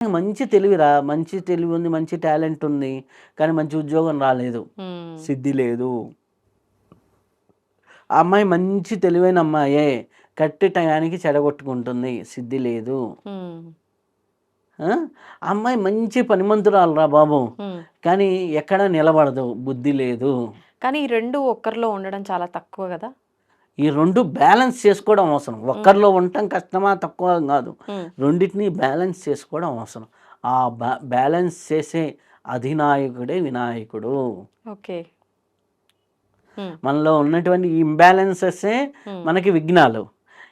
మంచి తెలివిరా, మంచి తెలివి ఉంది, మంచి టాలెంట్ ఉంది. కానీ మంచి ఉద్యోగం రాలేదు. హ్మ్. సిద్ధి లేదు. ఆ అమ్మాయి మంచి తెలివైన అమ్మాయే. కరెక్ట్ టయానికి చెడగొట్టుకుంటుంది. సిద్ధి లేదు. హ్మ్. ఆ! ఆ అమ్మాయి మంచి పనిమంతురాలురా బాబు. హ్మ్. కానీ ఎక్కడ నిలబడదు. బుద్ధి లేదు. కానీ ఈ 2 ఒక్కరిలో ఉండడం చాలా తక్కువ గదా! ఈ 2 బ్యాలెన్స్ చేసుకోవడం అవసరం. హ్మ్. ఒక్కరిలో ఉండటం కష్టమా, తక్కువ కాదు. హ్మ్. రెండిటిని బ్యాలెన్స్ చేసుకోవడం అవసరం. ఆ బ్యాలెన్స్ చేసే అధినాయకుడే వినాయకుడు. ఓకే. హ్మ్. మనలో ఉన్నటువంటి ఇంబాలెన్సెసే హ్మ్. మనకి విఘ్నాలు.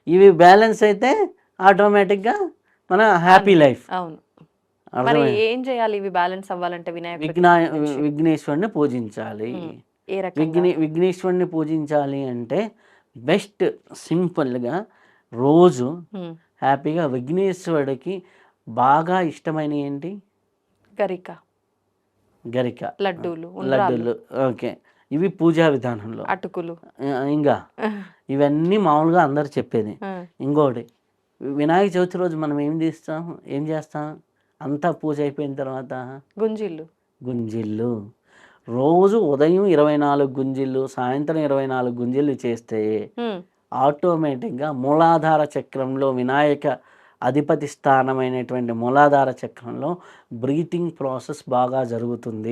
ఇవి బ్యాలెన్స్ అయితే ఆటోమేటిక్‌గా మన హ్యాపీ అన్ని. లైఫ్. అవును. మరి అర్థమై ఏం చేయాలి ఇవి బ్యాలెన్స్ అవ్వాలంటే వినాయకుడికి విఘ్నా సంబంధించి? విఘ్నేశ్వరుడిని పూజించాలి. హ్మ్. ఏ రకంగా? విఘ్నేశ్వరుడిని పూజించాలి అంటే బెస్ట్ సింపుల్‌గా రోజు హ్మ్. హ్యాపీగా విఘ్నేశ్వరుడికి బాగా ఇష్టమైనయి ఏంటి? గరిక, గరిక, లడ్డూలు, ఉండ్రాళ్ళు, లడ్డూలు. ఓకే. ఇవి పూజా విధానంలో. అటుకులు. ఇంగా ఇవన్నీ మామూలుగా అందరూ చెప్పేది. ఆ! ఇంకోటి వినాయక చవితి రోజు మనం ఏం చేస్తాం? అంతా పూజ అయిపోయిన తర్వాత గుంజిళ్ళు. గుంజిళ్ళు. రోజు ఉదయం 24 గుంజిళ్ళు, సాయంత్రం 24 గుంజిళ్ళు చేస్తే హ్మ్. ఆటోమేటిక్‌గా మూలాధార చక్రంలో వినాయక అధిపతి స్థానమైనటువంటి మూలాధార చక్రంలో బ్రీతింగ్ ప్రాసెస్ బాగా జరుగుతుంది.